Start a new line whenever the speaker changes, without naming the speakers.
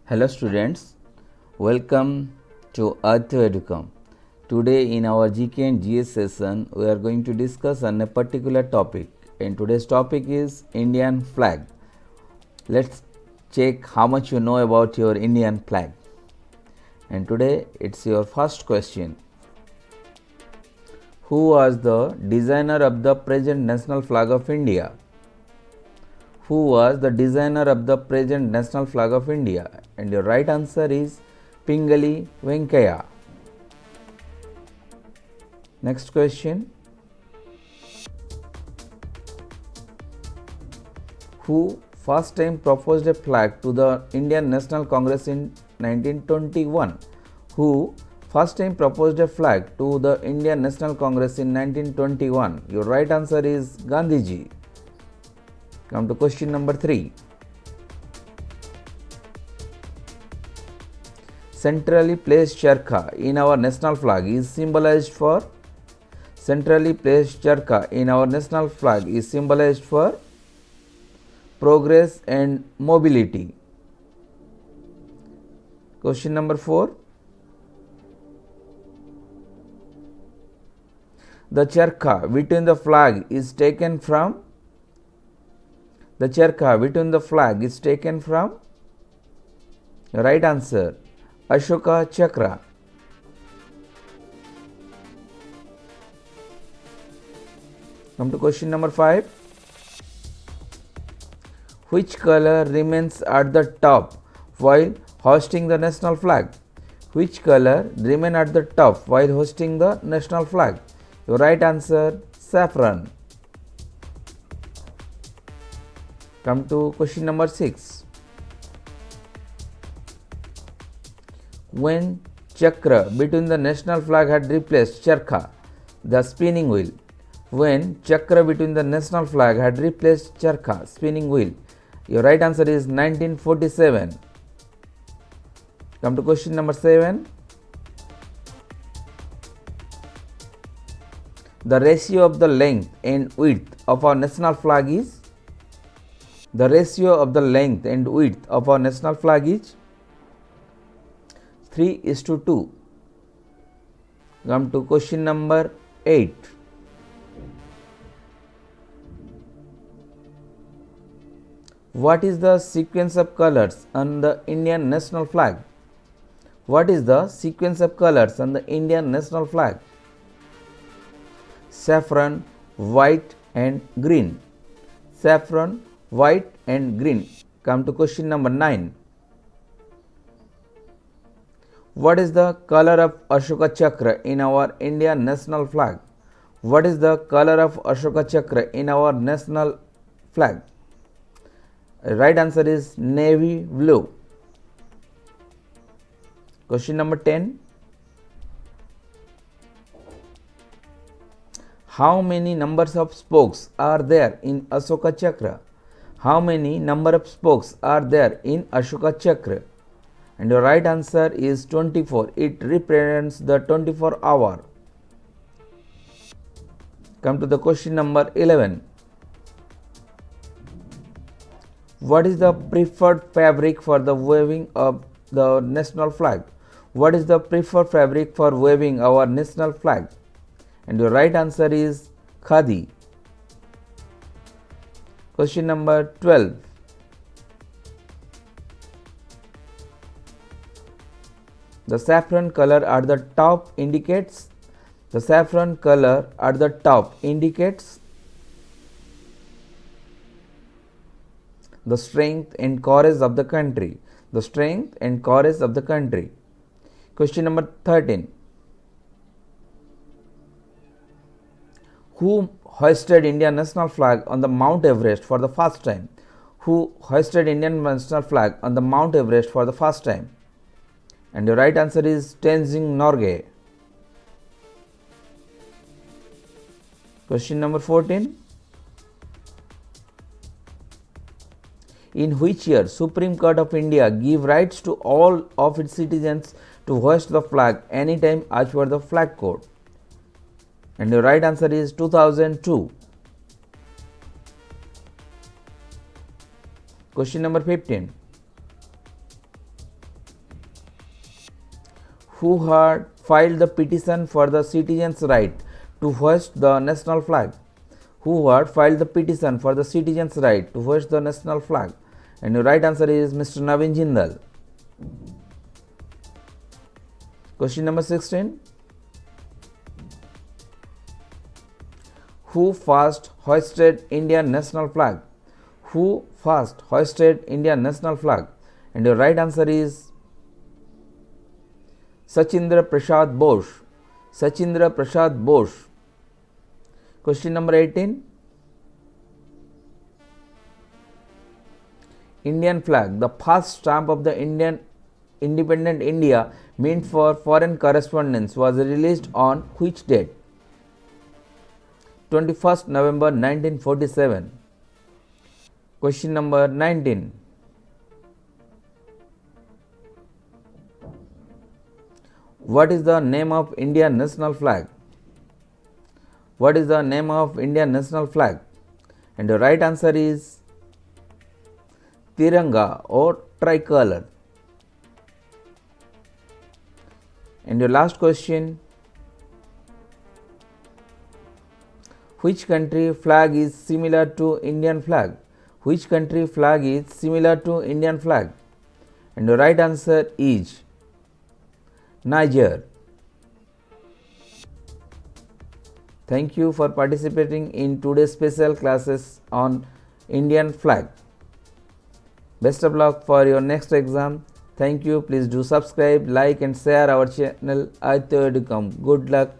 Hello students, welcome to Earth to Educom. Today in our GK and GS session, we are going to discuss on a particular topic, and today's topic is Indian flag. Let's check how much you know about your Indian flag. And today it's your first question. Who was the designer of the present national flag of India? Who was the designer of the present national flag of India? And your right answer is Pingali Venkaya. Next question. Who first time proposed a flag to the Indian National Congress in 1921? Who first time proposed a flag to the Indian National Congress in 1921? Your right answer is Gandhiji. Come to question number 3. Centrally placed charkha in our national flag is symbolized for progress and mobility. Question number 4. The charkha between the flag is taken from right answer Ashoka Chakra. Come to question number 5. Which color remains at the top while hoisting the national flag? Which color remain at the top while hoisting the national flag? Your right answer saffron. Come to question number 6. When chakra between the national flag had replaced charkha, the spinning wheel. When chakra between the national flag had replaced charkha, spinning wheel. Your right answer is 1947. Come to question number 7. The ratio of the length and width of our national flag is 3:2. Come to question number 8. What is the sequence of colors on the Indian national flag? Saffron, white and green. Saffron, white and green. Come to question number 9. What is the color of Ashoka Chakra in our Indian national flag? Right answer is navy blue. Question number 10. How many numbers of spokes are there in Ashoka Chakra? And your right answer is 24. It represents the 24 hour. Come to the question number 11. What is the preferred fabric for the waving of the national flag? And your right answer is khadi. Question number 12. The saffron color at the top indicates the strength and courage of the country. Question number 13. Who hoisted Indian national flag on the Mount Everest for the first time? And your right answer is Tenzing Norgay. Question number 14. In which year Supreme Court of India gave rights to all of its citizens to hoist the flag anytime as per the flag code? And your right answer is 2002. Question number 15. who had filed the petition for the citizens' right to hoist the national flag? Who had filed the petition for the citizens' right to hoist the national flag? And the right answer is Mr. Navin Jindal. Question number 16. Who first hoisted Indian national flag? Who first hoisted Indian national flag? And the right answer is Sachindra Prasad Bose. Sachindra Prasad Bose. Question number 18. Indian flag, the first stamp of the Indian independent India meant for foreign correspondence, was released on which date? 21st November 1947. Question number 19. What is the name of Indian national flag? What is the name of Indian national flag? And the right answer is Tiranga or tricolor. And your last question. Which country flag is similar to Indian flag? Which country flag is similar to Indian flag? And the right answer is Niger. Thank you for participating in today's special classes on Indian flag. Best of luck for your next exam. Thank you. Please do subscribe, like and share our channel Aditya Educom. Good luck.